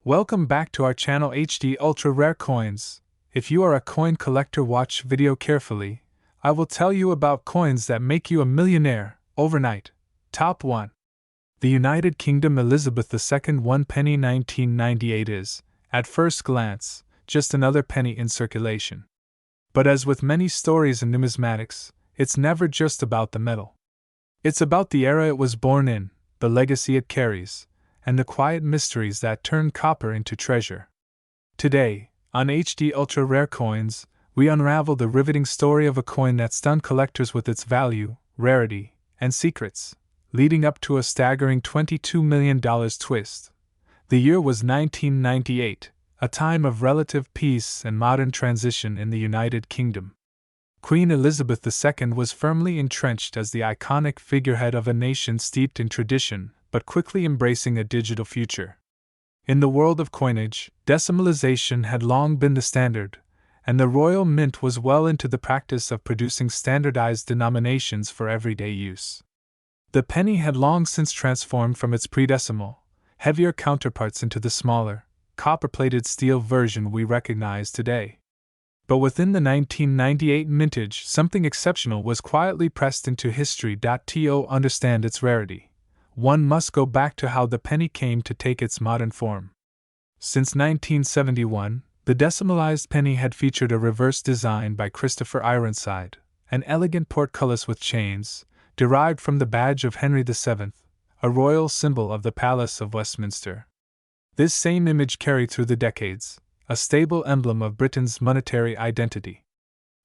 Welcome back to our channel HD Ultra Rare Coins. If you are a coin collector, watch video carefully. I will tell you about coins that make you a millionaire overnight. Top 1. The United Kingdom Elizabeth II 1 penny 1998 is, at first glance, just another penny in circulation. But as with many stories in numismatics, it's never just about the metal. It's about the era it was born in, the legacy it carries, and the quiet mysteries that turn copper into treasure. Today, on HD Ultra Rare Coins, we unravel the riveting story of a coin that stunned collectors with its value, rarity, and secrets, leading up to a staggering $22 million twist. The year was 1998, a time of relative peace and modern transition in the United Kingdom. Queen Elizabeth II was firmly entrenched as the iconic figurehead of a nation steeped in tradition, but quickly embracing a digital future. In the world of coinage, decimalization had long been the standard, and the Royal Mint was well into the practice of producing standardized denominations for everyday use. The penny had long since transformed from its pre-decimal, heavier counterparts into the smaller, copper-plated steel version we recognize today. But within the 1998 mintage, something exceptional was quietly pressed into history. To understand its rarity, one must go back to how the penny came to take its modern form. Since 1971, the decimalized penny had featured a reverse design by Christopher Ironside, an elegant portcullis with chains, derived from the badge of Henry VII, a royal symbol of the Palace of Westminster. This same image carried through the decades, a stable emblem of Britain's monetary identity.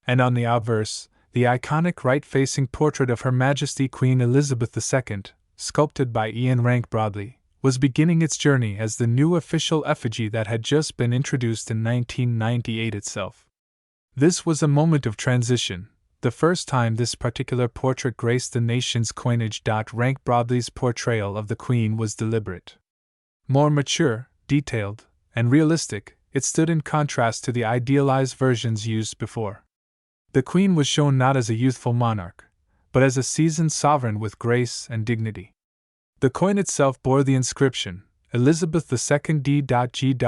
And on the obverse, the iconic right-facing portrait of Her Majesty Queen Elizabeth II, sculpted by Ian Rank Broadley, was beginning its journey as the new official effigy that had just been introduced in 1998 itself. This was a moment of transition, the first time this particular portrait graced the nation's coinage. Rank Broadley's portrayal of the Queen was deliberate. More mature, detailed, and realistic, it stood in contrast to the idealized versions used before. The Queen was shown not as a youthful monarch, but as a seasoned sovereign with grace and dignity. The coin itself bore the inscription, Elizabeth II D.G.Reg.F.D.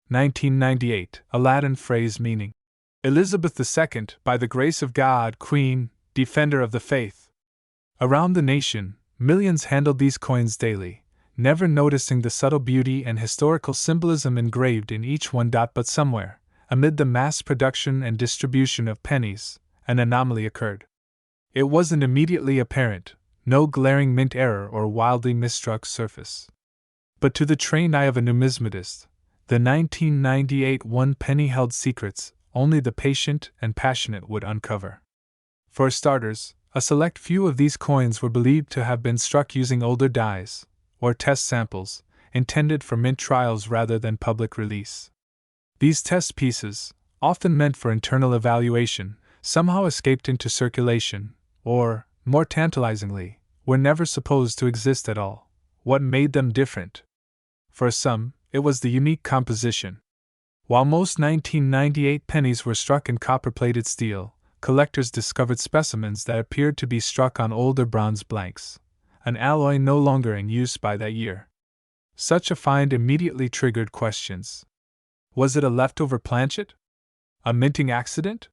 1998, a Latin phrase meaning, Elizabeth II, by the grace of God, Queen, Defender of the Faith. Around the nation, millions handled these coins daily, never noticing the subtle beauty and historical symbolism engraved in each one. But somewhere, amid the mass production and distribution of pennies, an anomaly occurred. It wasn't immediately apparent, no glaring mint error or wildly misstruck surface. But to the trained eye of a numismatist, the 1998 1 penny held secrets only the patient and passionate would uncover. For starters, a select few of these coins were believed to have been struck using older dies, or test samples, intended for mint trials rather than public release. These test pieces, often meant for internal evaluation, somehow escaped into circulation, or, more tantalizingly, were never supposed to exist at all. What made them different? For some, it was the unique composition. While most 1998 pennies were struck in copper-plated steel, collectors discovered specimens that appeared to be struck on older bronze blanks, an alloy no longer in use by that year. Such a find immediately triggered questions. Was it a leftover planchet? A minting accident?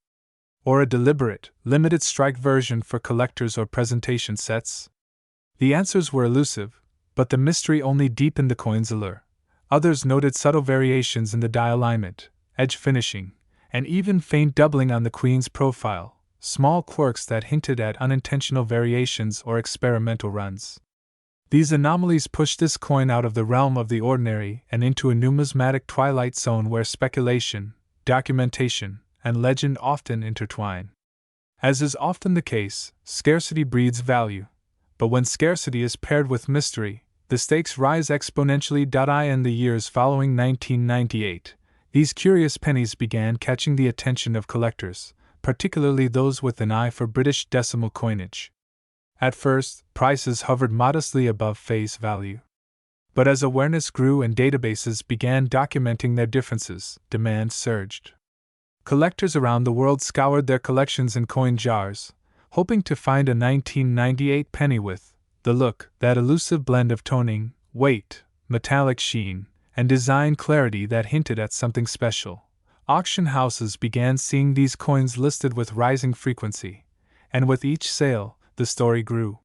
Or a deliberate, limited strike version for collectors or presentation sets? The answers were elusive, but the mystery only deepened the coin's allure. Others noted subtle variations in the die alignment, edge finishing, and even faint doubling on the Queen's profile, small quirks that hinted at unintentional variations or experimental runs. These anomalies pushed this coin out of the realm of the ordinary and into a numismatic twilight zone where speculation, documentation, and legend often intertwine. As is often the case, scarcity breeds value, but when scarcity is paired with mystery, the stakes rise exponentially. In the years following 1998, these curious pennies began catching the attention of collectors, particularly those with an eye for British decimal coinage. At first, prices hovered modestly above face value. But as awareness grew and databases began documenting their differences, demand surged. Collectors around the world scoured their collections in coin jars, hoping to find a 1998 penny with the look, that elusive blend of toning, weight, metallic sheen, and design clarity that hinted at something special. Auction houses began seeing these coins listed with rising frequency, and with each sale, the story grew.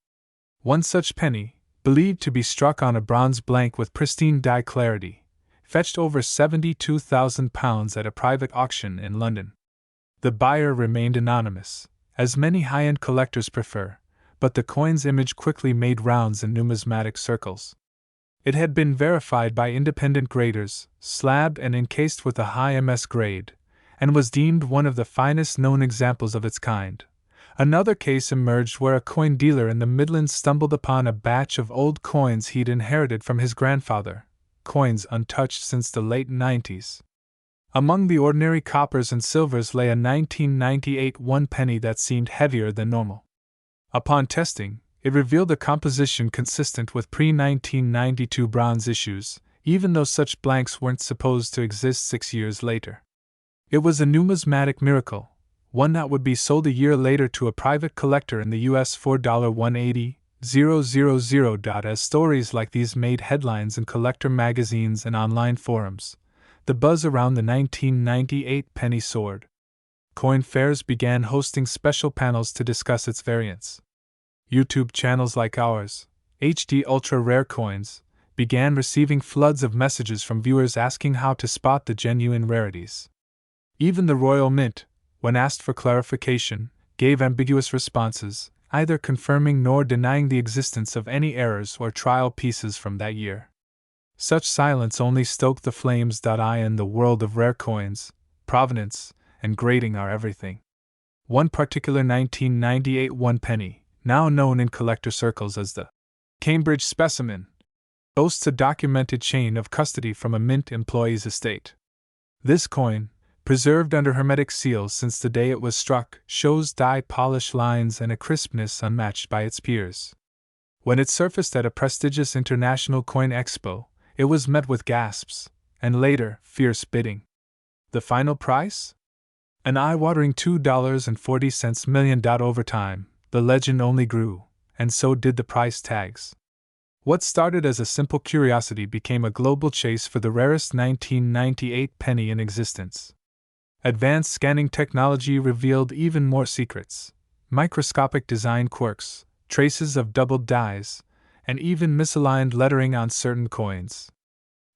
One such penny, believed to be struck on a bronze blank with pristine die clarity, fetched over £72,000 at a private auction in London. The buyer remained anonymous, as many high-end collectors prefer, but the coin's image quickly made rounds in numismatic circles. It had been verified by independent graders, slabbed and encased with a high MS grade, and was deemed one of the finest known examples of its kind. Another case emerged where a coin dealer in the Midlands stumbled upon a batch of old coins he'd inherited from his grandfather, coins untouched since the late 90s. Among the ordinary coppers and silvers lay a 1998 one penny that seemed heavier than normal. Upon testing, it revealed a composition consistent with pre-1992 bronze issues, even though such blanks weren't supposed to exist 6 years later. It was a numismatic miracle, one that would be sold a year later to a private collector in the US for $180,000. As stories like these made headlines in collector magazines and online forums, the buzz around the 1998 penny soared. Coin fairs began hosting special panels to discuss its variants. YouTube channels like ours, HD Ultra Rare Coins, began receiving floods of messages from viewers asking how to spot the genuine rarities. Even the Royal Mint, when asked for clarification, gave ambiguous responses, either confirming nor denying the existence of any errors or trial pieces from that year. Such silence only stoked the flames. In the world of rare coins, provenance and grading are everything. One particular 1998 one penny, now known in collector circles as the Cambridge specimen, boasts a documented chain of custody from a mint employee's estate. This coin, preserved under hermetic seals since the day it was struck, shows die-polish lines and a crispness unmatched by its peers. When it surfaced at a prestigious international coin expo, it was met with gasps, and later, fierce bidding. The final price? An eye-watering $2.40 million. Over time, the legend only grew, and so did the price tags. What started as a simple curiosity became a global chase for the rarest 1998 penny in existence. Advanced scanning technology revealed even more secrets: microscopic design quirks, traces of doubled dies, and even misaligned lettering on certain coins.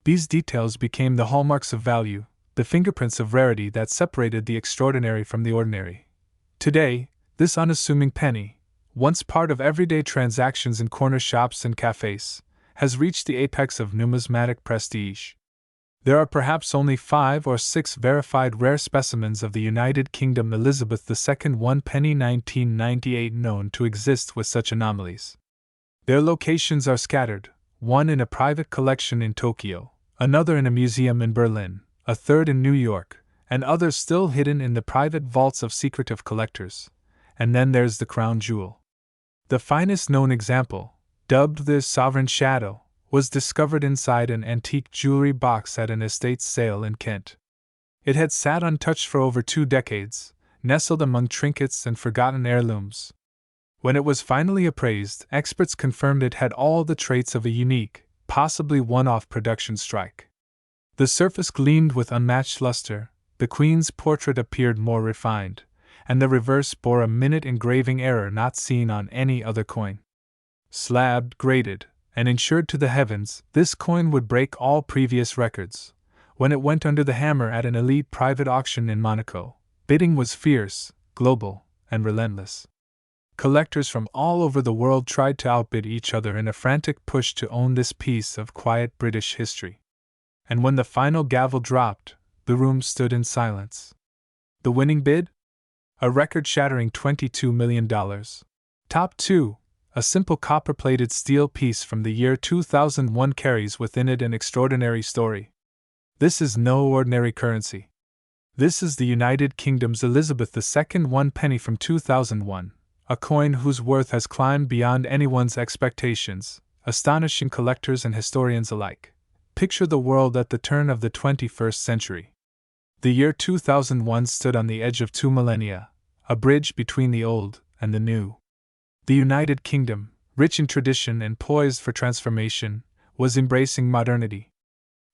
These details became the hallmarks of value, the fingerprints of rarity that separated the extraordinary from the ordinary. Today, this unassuming penny, once part of everyday transactions in corner shops and cafes, has reached the apex of numismatic prestige. There are perhaps only 5 or 6 verified rare specimens of the United Kingdom Elizabeth II one penny 1998 known to exist with such anomalies. Their locations are scattered, one in a private collection in Tokyo, another in a museum in Berlin, a third in New York, and others still hidden in the private vaults of secretive collectors. And then there's the crown jewel. The finest known example, dubbed the Sovereign Shadow, was discovered inside an antique jewelry box at an estate sale in Kent. It had sat untouched for over 2 decades, nestled among trinkets and forgotten heirlooms. When it was finally appraised, experts confirmed it had all the traits of a unique, possibly one-off production strike. The surface gleamed with unmatched luster, the Queen's portrait appeared more refined, and the reverse bore a minute engraving error not seen on any other coin. Slabbed, graded, and insured to the heavens, this coin would break all previous records. When it went under the hammer at an elite private auction in Monaco, bidding was fierce, global, and relentless. Collectors from all over the world tried to outbid each other in a frantic push to own this piece of quiet British history. And when the final gavel dropped, the room stood in silence. The winning bid? A record-shattering $22 million. Top 2. A simple copper-plated steel piece from the year 2001 carries within it an extraordinary story. This is no ordinary currency. This is the United Kingdom's Elizabeth II one penny from 2001, a coin whose worth has climbed beyond anyone's expectations, astonishing collectors and historians alike. Picture the world at the turn of the 21st century. The year 2001 stood on the edge of 2 millennia, a bridge between the old and the new. The United Kingdom, rich in tradition and poised for transformation, was embracing modernity.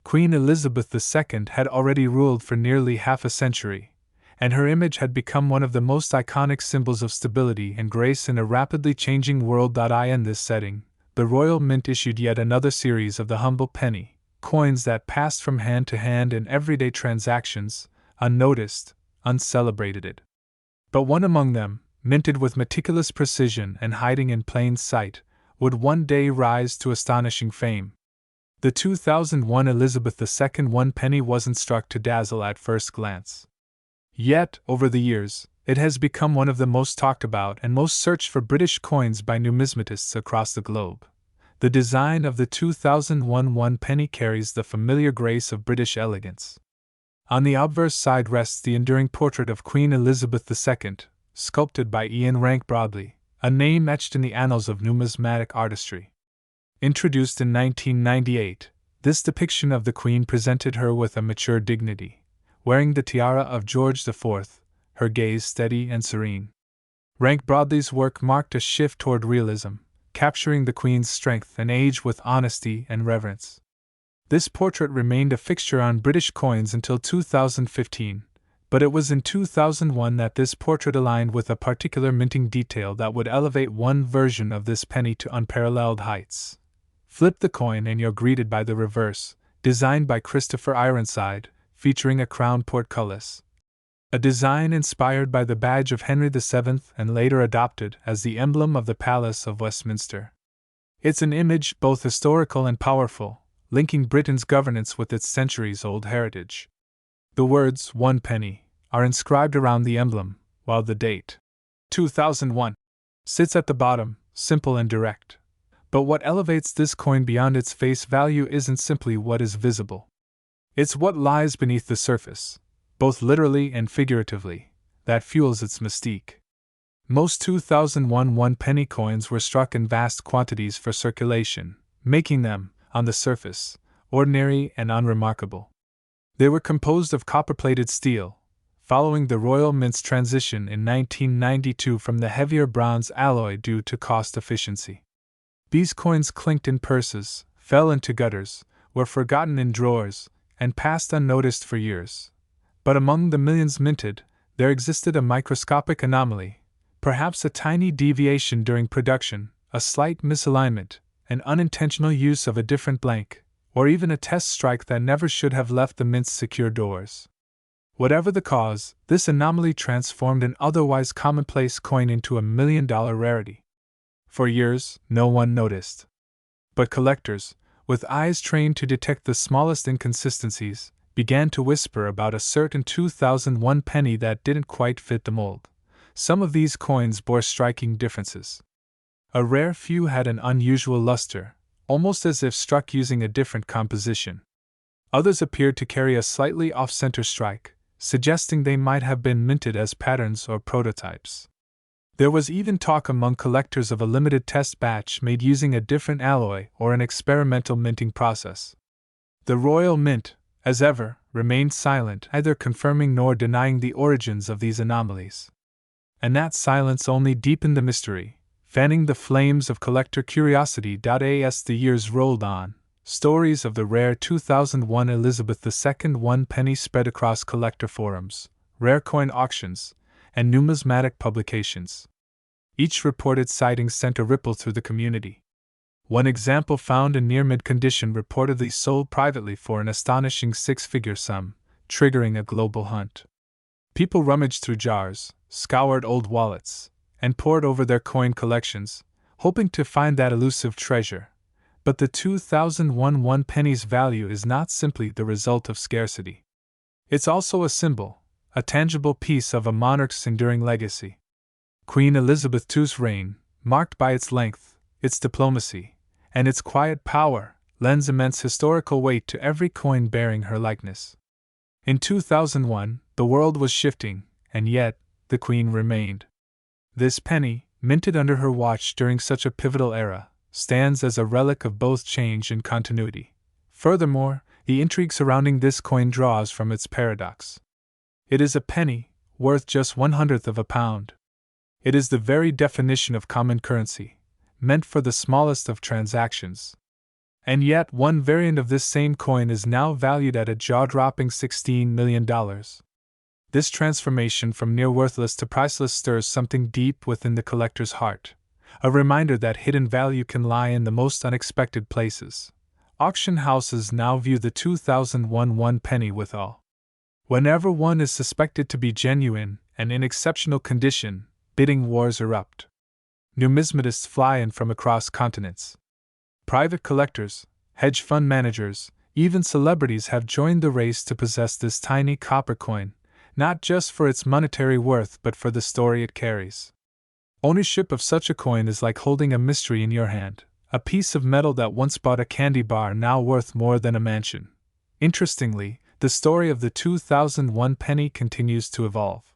Queen Elizabeth II had already ruled for nearly half a century, and her image had become one of the most iconic symbols of stability and grace in a rapidly changing world. In this setting, the Royal Mint issued yet another series of the humble penny, coins that passed from hand to hand in everyday transactions, unnoticed, uncelebrated. But one among them, minted with meticulous precision and hiding in plain sight, would one day rise to astonishing fame. The 2001 Elizabeth II one penny wasn't struck to dazzle at first glance. Yet, over the years, it has become one of the most talked about and most searched for British coins by numismatists across the globe. The design of the 2001 one penny carries the familiar grace of British elegance. On the obverse side rests the enduring portrait of Queen Elizabeth II, sculpted by Ian Rank Broadley, a name etched in the annals of numismatic artistry. Introduced in 1998, this depiction of the Queen presented her with a mature dignity, wearing the tiara of George IV, her gaze steady and serene. Rank Broadley's work marked a shift toward realism, capturing the Queen's strength and age with honesty and reverence. This portrait remained a fixture on British coins until 2015, but it was in 2001 that this portrait aligned with a particular minting detail that would elevate one version of this penny to unparalleled heights. Flip the coin and you're greeted by the reverse, designed by Christopher Ironside, featuring a crown portcullis. A design inspired by the badge of Henry VII and later adopted as the emblem of the Palace of Westminster. It's an image both historical and powerful, linking Britain's governance with its centuries-old heritage. The words "one penny" are inscribed around the emblem, while the date 2001 sits at the bottom, simple and direct. But what elevates this coin beyond its face value isn't simply what is visible. It's what lies beneath the surface, both literally and figuratively, that fuels its mystique. Most 2001 one penny coins were struck in vast quantities for circulation, making them, on the surface, ordinary and unremarkable. They were composed of copper-plated steel, following the Royal Mint's transition in 1992 from the heavier bronze alloy due to cost efficiency. These coins clinked in purses, fell into gutters, were forgotten in drawers, and passed unnoticed for years. But among the millions minted, there existed a microscopic anomaly, perhaps a tiny deviation during production, a slight misalignment, an unintentional use of a different blank, or even a test strike that never should have left the mint's secure doors. Whatever the cause, this anomaly transformed an otherwise commonplace coin into a $1 million rarity. For years, no one noticed. But collectors, with eyes trained to detect the smallest inconsistencies, began to whisper about a certain 2001 penny that didn't quite fit the mold. Some of these coins bore striking differences. A rare few had an unusual luster, almost as if struck using a different composition. Others appeared to carry a slightly off-center strike, suggesting they might have been minted as patterns or prototypes. There was even talk among collectors of a limited test batch made using a different alloy or an experimental minting process. The Royal Mint, as ever, remained silent, neither confirming nor denying the origins of these anomalies. And that silence only deepened the mystery, fanning the flames of collector curiosity. As the years rolled on, stories of the rare 2001 Elizabeth II one penny spread across collector forums, rare coin auctions, and numismatic publications. Each reported sighting sent a ripple through the community. One example found in near-mid condition reportedly sold privately for an astonishing six-figure sum, triggering a global hunt. People rummaged through jars, scoured old wallets, and pored over their coin collections, hoping to find that elusive treasure. But the 2001 one penny's value is not simply the result of scarcity. It's also a symbol, a tangible piece of a monarch's enduring legacy. Queen Elizabeth II's reign, marked by its length, its diplomacy, and its quiet power, lends immense historical weight to every coin bearing her likeness. In 2001, the world was shifting, and yet, the Queen remained. This penny, minted under her watch during such a pivotal era, stands as a relic of both change and continuity. Furthermore, the intrigue surrounding this coin draws from its paradox. It is a penny, worth just 1/100th of a pound. It is the very definition of common currency, meant for the smallest of transactions. And yet, one variant of this same coin is now valued at a jaw-dropping $16 million. This transformation from near worthless to priceless stirs something deep within the collector's heart, a reminder that hidden value can lie in the most unexpected places. Auction houses now view the 2001 one penny with awe. Whenever one is suspected to be genuine and in exceptional condition, bidding wars erupt. Numismatists fly in from across continents. Private collectors, hedge fund managers, even celebrities have joined the race to possess this tiny copper coin, not just for its monetary worth but for the story it carries. Ownership of such a coin is like holding a mystery in your hand, a piece of metal that once bought a candy bar now worth more than a mansion. Interestingly, the story of the 2001 penny continues to evolve.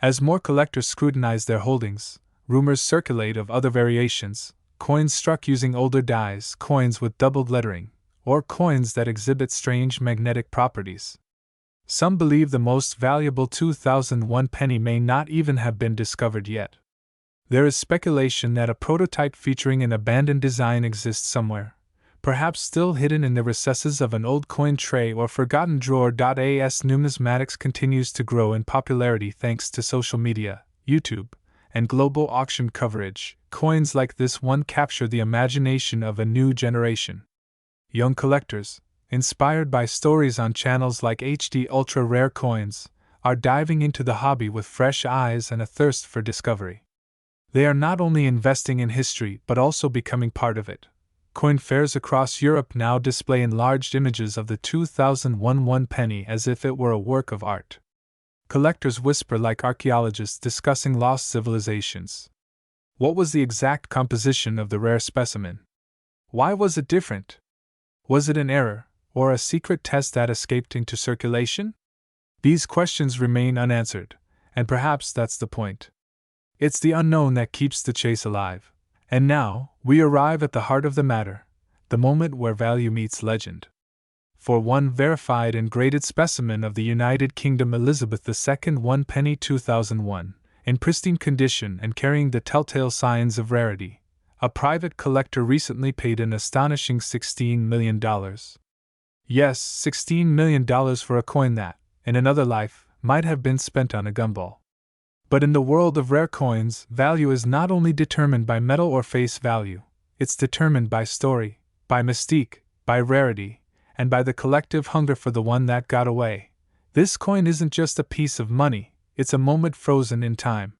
As more collectors scrutinize their holdings, rumors circulate of other variations, coins struck using older dies, coins with doubled lettering, or coins that exhibit strange magnetic properties. Some believe the most valuable 2001 penny may not even have been discovered yet. There is speculation that a prototype featuring an abandoned design exists somewhere, perhaps still hidden in the recesses of an old coin tray or forgotten drawer. As numismatics continues to grow in popularity thanks to social media, YouTube, and global auction coverage, coins like this one capture the imagination of a new generation. Young collectors, inspired by stories on channels like HD Ultra Rare Coins, are diving into the hobby with fresh eyes and a thirst for discovery. They are not only investing in history but also becoming part of it. Coin fairs across Europe now display enlarged images of the 2001 one penny as if it were a work of art. Collectors whisper like archaeologists discussing lost civilizations. What was the exact composition of the rare specimen? Why was it different? Was it an error, or a secret test that escaped into circulation? These questions remain unanswered, and perhaps that's the point. It's the unknown that keeps the chase alive. And now, we arrive at the heart of the matter, the moment where value meets legend. For one verified and graded specimen of the United Kingdom Elizabeth II one penny 2001, in pristine condition and carrying the telltale signs of rarity, a private collector recently paid an astonishing $16 million. Yes, $16 million for a coin that, in another life, might have been spent on a gumball. But in the world of rare coins, value is not only determined by metal or face value, it's determined by story, by mystique, by rarity, and by the collective hunger for the one that got away. This coin isn't just a piece of money, it's a moment frozen in time.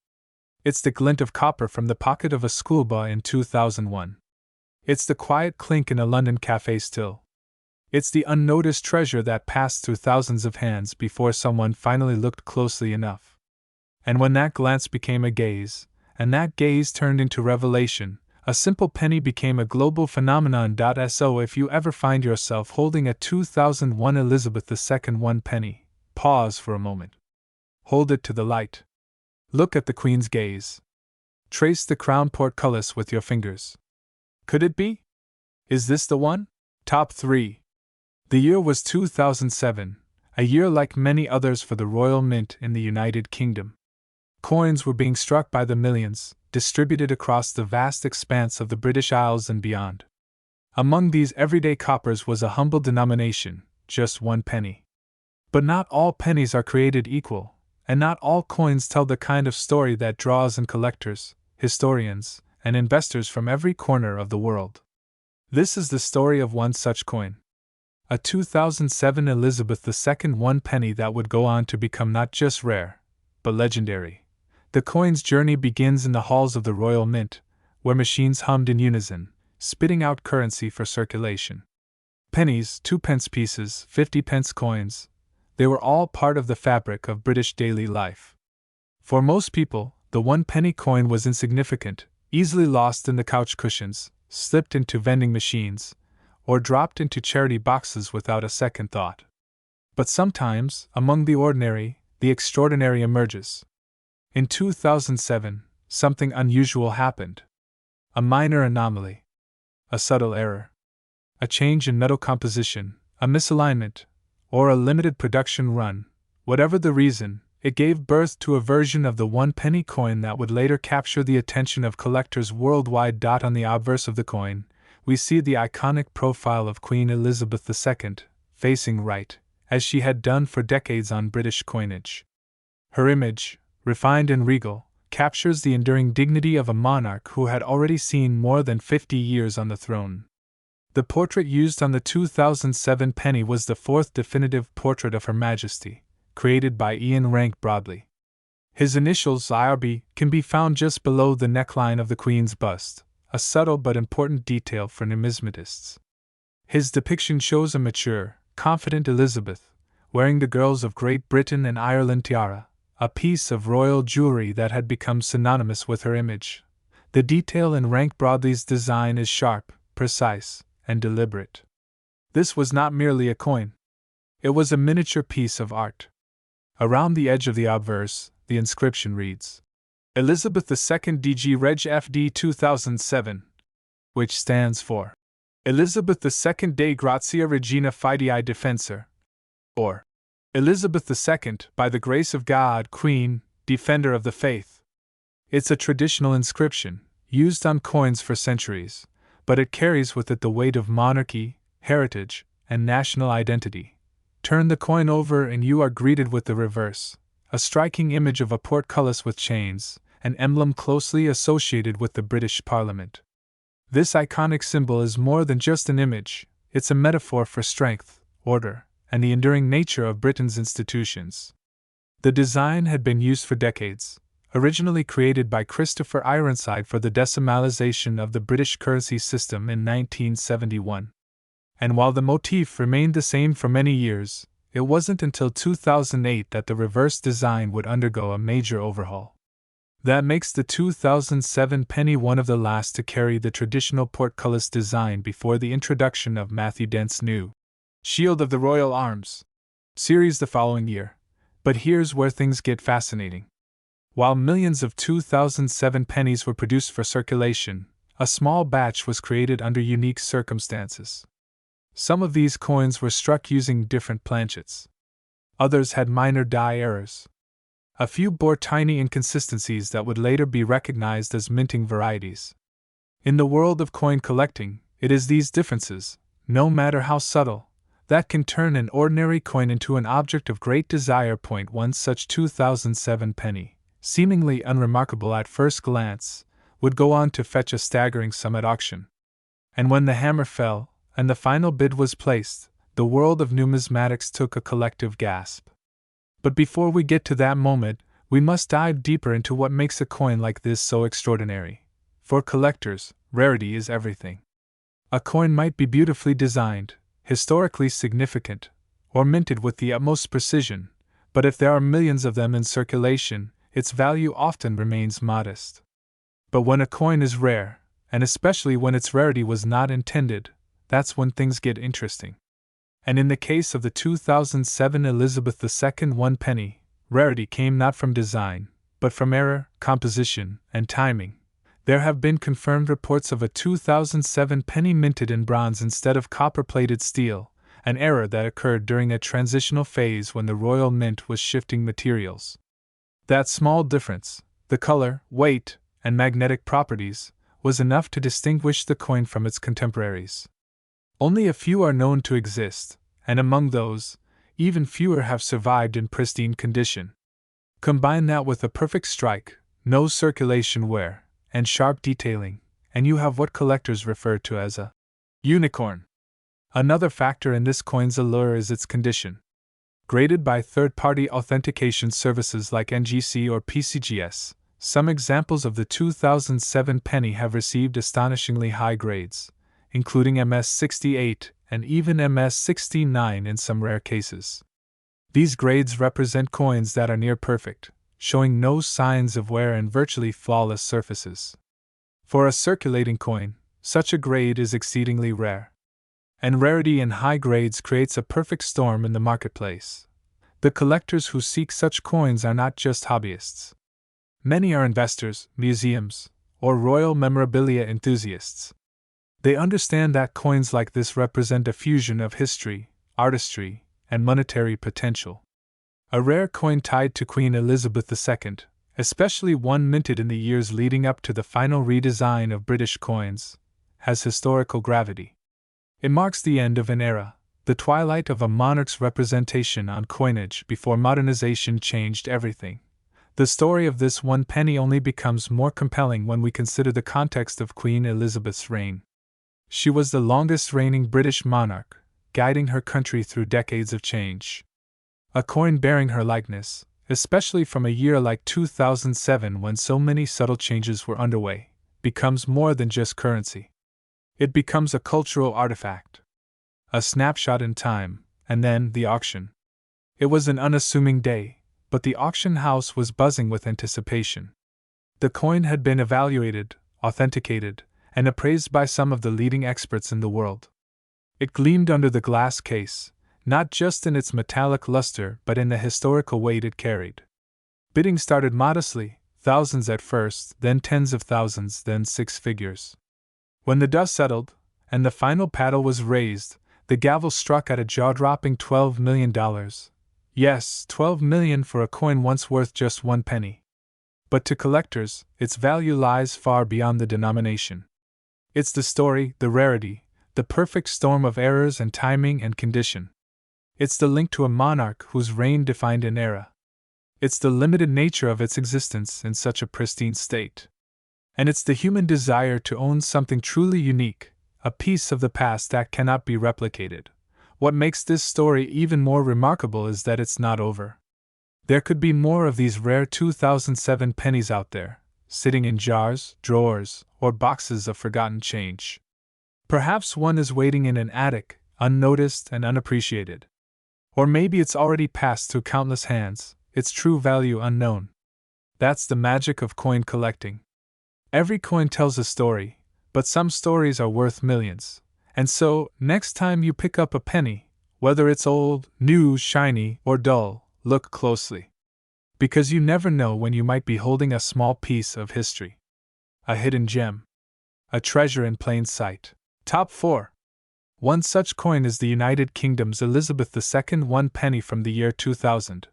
It's the glint of copper from the pocket of a schoolboy in 2001. It's the quiet clink in a London cafe still. It's the unnoticed treasure that passed through thousands of hands before someone finally looked closely enough. And when that glance became a gaze, and that gaze turned into revelation, a simple penny became a global phenomenon. So if you ever find yourself holding a 2001 Elizabeth II one penny, pause for a moment. Hold it to the light. Look at the Queen's gaze. Trace the crown portcullis with your fingers. Could it be? Is this the one? Top 3. The year was 2007, a year like many others for the Royal Mint in the United Kingdom. Coins were being struck by the millions, distributed across the vast expanse of the British Isles and beyond. Among these everyday coppers was a humble denomination, just 1 penny. But not all pennies are created equal, and not all coins tell the kind of story that draws in collectors, historians, and investors from every corner of the world. This is the story of one such coin. A 2007 Elizabeth II one penny that would go on to become not just rare, but legendary. The coin's journey begins in the halls of the Royal Mint, where machines hummed in unison, spitting out currency for circulation. Pennies, 2-pence pieces, 50-pence coins, they were all part of the fabric of British daily life. For most people, the 1-penny coin was insignificant, easily lost in the couch cushions, slipped into vending machines, or dropped into charity boxes without a second thought. But sometimes, among the ordinary, the extraordinary emerges. In 2007, something unusual happened. A minor anomaly. A subtle error. A change in metal composition, a misalignment, or a limited production run. Whatever the reason, it gave birth to a version of the 1-penny coin that would later capture the attention of collectors worldwide. On the obverse of the coin, we see the iconic profile of Queen Elizabeth II, facing right, as she had done for decades on British coinage. Her image, refined and regal, captures the enduring dignity of a monarch who had already seen more than 50 years on the throne. The portrait used on the 2007 penny was the fourth definitive portrait of Her Majesty, created by Ian Rank Broadley. His initials, IRB, can be found just below the neckline of the Queen's bust, a subtle but important detail for numismatists. His depiction shows a mature, confident Elizabeth, wearing the Girls of Great Britain and Ireland tiara, a piece of royal jewelry that had become synonymous with her image. The detail in Rank Broadley's design is sharp, precise, and deliberate. This was not merely a coin. It was a miniature piece of art. Around the edge of the obverse, the inscription reads, Elizabeth II DG Reg FD 2007, which stands for Elizabeth II Dei Grazia Regina Fidei Defensor, or Elizabeth II, by the grace of God, Queen, Defender of the Faith. It's a traditional inscription, used on coins for centuries, but it carries with it the weight of monarchy, heritage, and national identity. Turn the coin over and you are greeted with the reverse, a striking image of a portcullis with chains, an emblem closely associated with the British Parliament. This iconic symbol is more than just an image, it's a metaphor for strength, order, and the enduring nature of Britain's institutions. The design had been used for decades, originally created by Christopher Ironside for the decimalization of the British currency system in 1971. And while the motif remained the same for many years, it wasn't until 2008 that the reverse design would undergo a major overhaul. That makes the 2007 penny one of the last to carry the traditional portcullis design before the introduction of Matthew Dent's new Shield of the Royal Arms series the following year. But here's where things get fascinating. While millions of 2007 pennies were produced for circulation, a small batch was created under unique circumstances. Some of these coins were struck using different planchets. Others had minor die errors. A few bore tiny inconsistencies that would later be recognized as minting varieties. In the world of coin collecting, it is these differences, no matter how subtle, that can turn an ordinary coin into an object of great desire. One such 2007 penny, seemingly unremarkable at first glance, would go on to fetch a staggering sum at auction. And when the hammer fell, and the final bid was placed, the world of numismatics took a collective gasp. But before we get to that moment, we must dive deeper into what makes a coin like this so extraordinary. For collectors, rarity is everything. A coin might be beautifully designed, historically significant, or minted with the utmost precision, but if there are millions of them in circulation, its value often remains modest. But when a coin is rare, and especially when its rarity was not intended, that's when things get interesting. And in the case of the 2007 Elizabeth II 1 penny, rarity came not from design, but from error, composition, and timing. There have been confirmed reports of a 2007 penny minted in bronze instead of copper-plated steel, an error that occurred during a transitional phase when the Royal Mint was shifting materials. That small difference, the color, weight, and magnetic properties, was enough to distinguish the coin from its contemporaries. Only a few are known to exist, and among those, even fewer have survived in pristine condition. Combine that with a perfect strike, no circulation wear, and sharp detailing, and you have what collectors refer to as a unicorn. Another factor in this coin's allure is its condition. Graded by third-party authentication services like NGC or PCGS, some examples of the 2007 penny have received astonishingly high grades, including MS68 and even MS69 in some rare cases. These grades represent coins that are near perfect, showing no signs of wear and virtually flawless surfaces. For a circulating coin, such a grade is exceedingly rare. And rarity in high grades creates a perfect storm in the marketplace. The collectors who seek such coins are not just hobbyists. Many are investors, museums, or royal memorabilia enthusiasts. They understand that coins like this represent a fusion of history, artistry, and monetary potential. A rare coin tied to Queen Elizabeth II, especially one minted in the years leading up to the final redesign of British coins, has historical gravity. It marks the end of an era, the twilight of a monarch's representation on coinage before modernization changed everything. The story of this 1 penny only becomes more compelling when we consider the context of Queen Elizabeth's reign. She was the longest reigning British monarch, guiding her country through decades of change. A coin bearing her likeness, especially from a year like 2007 when so many subtle changes were underway, becomes more than just currency. It becomes a cultural artifact. A snapshot in time, and then the auction. It was an unassuming day, but the auction house was buzzing with anticipation. The coin had been evaluated, authenticated, and appraised by some of the leading experts in the world. It gleamed under the glass case, not just in its metallic luster but in the historical weight it carried. Bidding started modestly, thousands at first, then tens of thousands, then 6 figures. When the dust settled, and the final paddle was raised, the gavel struck at a jaw-dropping $12 million. Yes, $12 million for a coin once worth just 1 penny. But to collectors, its value lies far beyond the denomination. It's the story, the rarity, the perfect storm of errors and timing and condition. It's the link to a monarch whose reign defined an era. It's the limited nature of its existence in such a pristine state. And it's the human desire to own something truly unique, a piece of the past that cannot be replicated. What makes this story even more remarkable is that it's not over. There could be more of these rare 2007 pennies out there, sitting in jars, drawers, or boxes of forgotten change. Perhaps one is waiting in an attic, unnoticed and unappreciated. Or maybe it's already passed through countless hands, its true value unknown. That's the magic of coin collecting. Every coin tells a story, but some stories are worth millions. And so, next time you pick up a penny, whether it's old, new, shiny, or dull, look closely. Because you never know when you might be holding a small piece of history. A hidden gem. A treasure in plain sight. Top 4. One such coin is the United Kingdom's Elizabeth II 1 penny from the year 2000.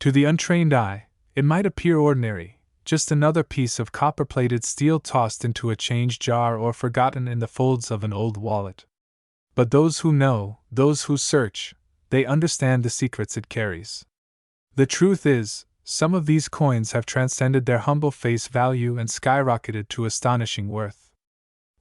To the untrained eye, it might appear ordinary, just another piece of copper-plated steel tossed into a change jar or forgotten in the folds of an old wallet. But those who know, those who search, they understand the secrets it carries. The truth is, some of these coins have transcended their humble face value and skyrocketed to astonishing worth.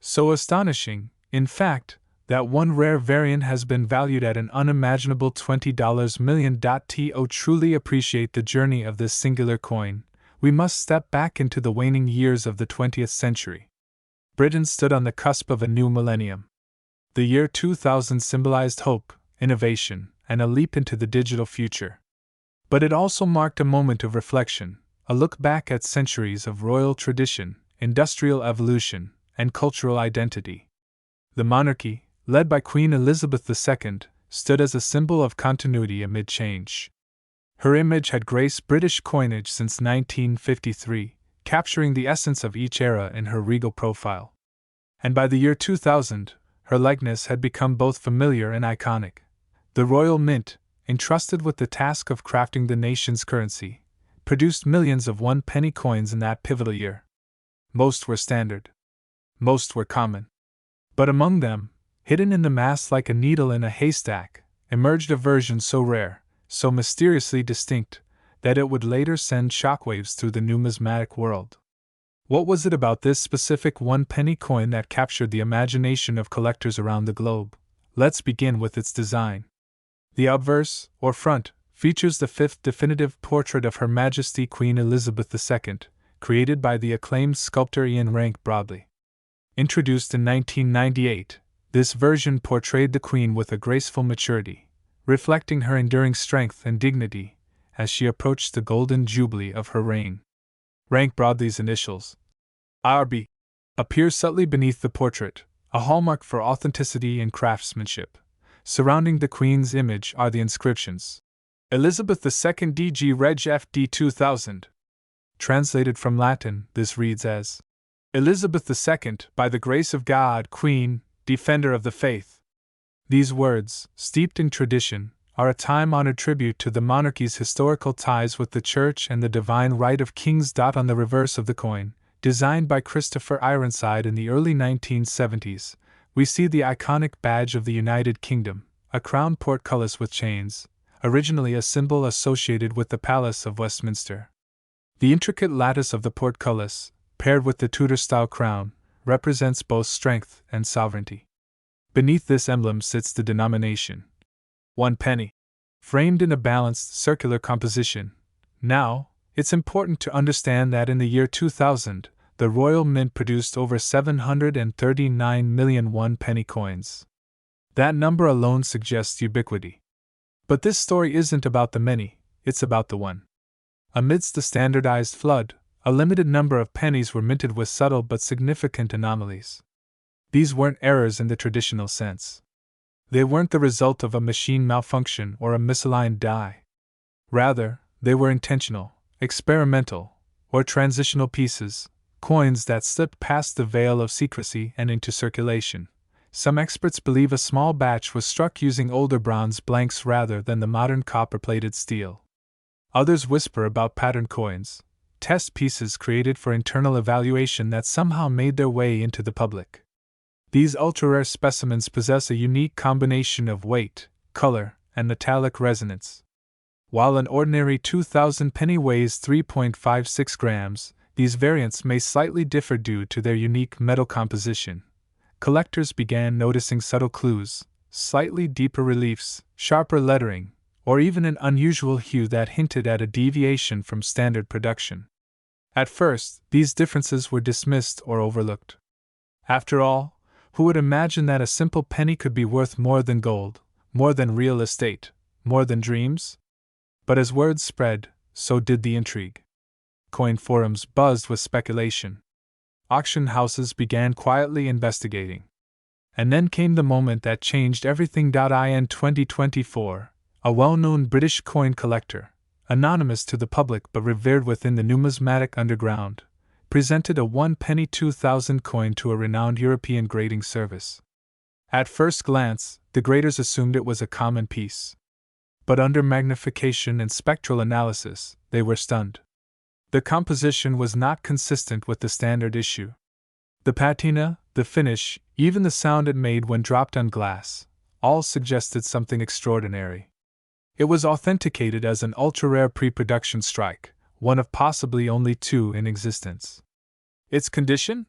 So astonishing, in fact, that one rare variant has been valued at an unimaginable $20 million. To truly appreciate the journey of this singular coin, we must step back into the waning years of the 20th century. Britain stood on the cusp of a new millennium. The year 2000 symbolized hope, innovation, and a leap into the digital future. But it also marked a moment of reflection, a look back at centuries of royal tradition, industrial evolution, and cultural identity. The monarchy, led by Queen Elizabeth II, stood as a symbol of continuity amid change. Her image had graced British coinage since 1953, capturing the essence of each era in her regal profile. And by the year 2000, her likeness had become both familiar and iconic. The Royal Mint, entrusted with the task of crafting the nation's currency, produced millions of 1 penny coins in that pivotal year. Most were standard. Most were common. But among them, hidden in the mass like a needle in a haystack, emerged a version so rare, so mysteriously distinct, that it would later send shockwaves through the numismatic world. What was it about this specific 1 penny coin that captured the imagination of collectors around the globe? Let's begin with its design. The obverse, or front, features the 5th definitive portrait of Her Majesty Queen Elizabeth II, created by the acclaimed sculptor Ian Rank Broadley. Introduced in 1998, this version portrayed the Queen with a graceful maturity, reflecting her enduring strength and dignity as she approached the golden jubilee of her reign. Rank Broadley's initials, RB, appear subtly beneath the portrait, a hallmark for authenticity and craftsmanship. Surrounding the Queen's image are the inscriptions: Elizabeth II DG Reg FD 2000. Translated from Latin, this reads as Elizabeth II, by the grace of God, Queen, Defender of the Faith. These words, steeped in tradition, are a time-honored tribute to the monarchy's historical ties with the Church and the divine right of kings. On the reverse of the coin, Designed by Christopher Ironside in the early 1970s, we see the iconic badge of the United Kingdom, a crown portcullis with chains, originally a symbol associated with the Palace of Westminster. The intricate lattice of the portcullis, paired with the Tudor-style crown, represents both strength and sovereignty. Beneath this emblem sits the denomination, 1 penny, framed in a balanced circular composition. Now, it's important to understand that in the year 2000, the Royal Mint produced over 739 million 1 penny coins. That number alone suggests ubiquity. But this story isn't about the many, it's about the one. Amidst the standardized flood, a limited number of pennies were minted with subtle but significant anomalies. These weren't errors in the traditional sense. They weren't the result of a machine malfunction or a misaligned die. Rather, they were intentional, experimental, or transitional pieces, coins that slipped past the veil of secrecy and into circulation. Some experts believe a small batch was struck using older bronze blanks rather than the modern copper-plated steel. Others whisper about pattern coins, test pieces created for internal evaluation that somehow made their way into the public. These ultra-rare specimens possess a unique combination of weight, color, and metallic resonance. While an ordinary 2000 penny weighs 3.56 grams, these variants may slightly differ due to their unique metal composition. Collectors began noticing subtle clues, slightly deeper reliefs, sharper lettering, or even an unusual hue that hinted at a deviation from standard production. At first, these differences were dismissed or overlooked. After all, who would imagine that a simple penny could be worth more than gold, more than real estate, more than dreams? But as word spread, so did the intrigue. Coin forums buzzed with speculation. Auction houses began quietly investigating. And then came the moment that changed everything. In 2024, a well-known British coin collector, anonymous to the public but revered within the numismatic underground, presented a 1 penny 2000 coin to a renowned European grading service. At first glance, the graders assumed it was a common piece. But under magnification and spectral analysis, they were stunned. The composition was not consistent with the standard issue. The patina, the finish, even the sound it made when dropped on glass, all suggested something extraordinary. It was authenticated as an ultra-rare pre-production strike, one of possibly only 2 in existence. Its condition?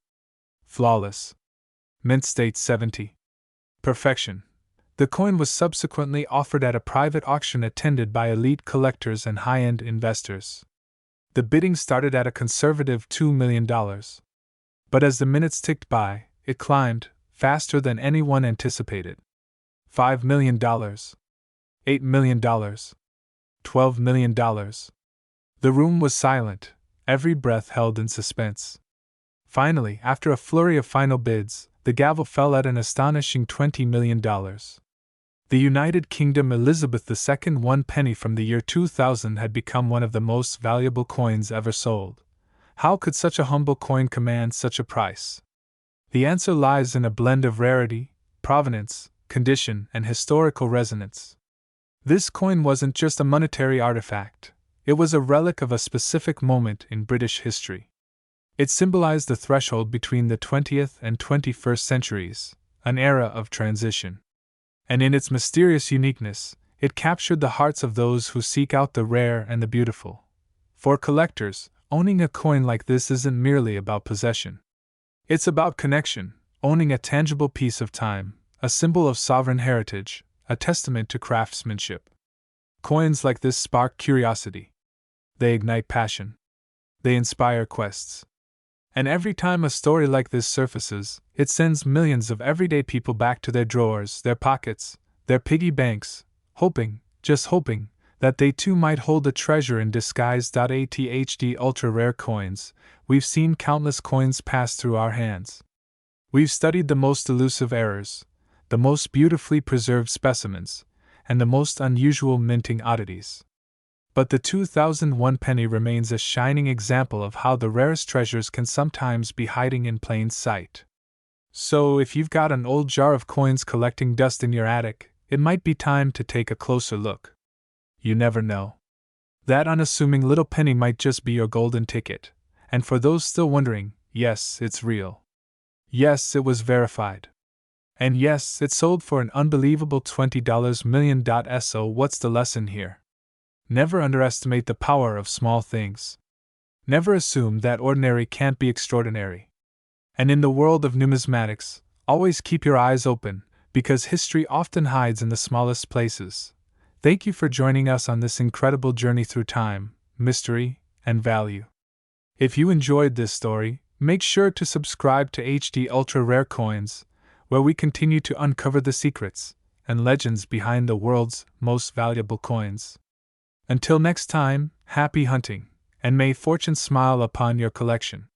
Flawless. Mint state 70. Perfection. The coin was subsequently offered at a private auction attended by elite collectors and high-end investors. The bidding started at a conservative $2 million. But as the minutes ticked by, it climbed, faster than anyone anticipated. $5 million. $8 million. $12 million. The room was silent, every breath held in suspense. Finally, after a flurry of final bids, the gavel fell at an astonishing $20 million. The United Kingdom Elizabeth II 1 penny from the year 2000 had become one of the most valuable coins ever sold. How could such a humble coin command such a price? The answer lies in a blend of rarity, provenance, condition, and historical resonance. This coin wasn't just a monetary artifact, it was a relic of a specific moment in British history. It symbolized the threshold between the 20th and 21st centuries, an era of transition. And in its mysterious uniqueness, it captured the hearts of those who seek out the rare and the beautiful. For collectors, owning a coin like this isn't merely about possession. It's about connection, owning a tangible piece of time, a symbol of sovereign heritage, a testament to craftsmanship. Coins like this spark curiosity. They ignite passion. They inspire quests. And every time a story like this surfaces, it sends millions of everyday people back to their drawers, their pockets, their piggy banks, hoping, just hoping, that they too might hold a treasure in disguise. ATHD ultra rare coins. We've seen countless coins pass through our hands. We've studied the most elusive errors, the most beautifully preserved specimens, and the most unusual minting oddities. But the 2001 penny remains a shining example of how the rarest treasures can sometimes be hiding in plain sight. So, if you've got an old jar of coins collecting dust in your attic, it might be time to take a closer look. You never know. That unassuming little penny might just be your golden ticket, and for those still wondering, Yes, it's real. Yes, it was verified. And yes, it sold for an unbelievable $20 million. So, what's the lesson here? Never underestimate the power of small things. Never assume that ordinary can't be extraordinary. And in the world of numismatics, always keep your eyes open, because history often hides in the smallest places. Thank you for joining us on this incredible journey through time, mystery, and value. If you enjoyed this story, make sure to subscribe to HD Ultra Rare Coins, where we continue to uncover the secrets and legends behind the world's most valuable coins. Until next time, happy hunting, and may fortune smile upon your collection.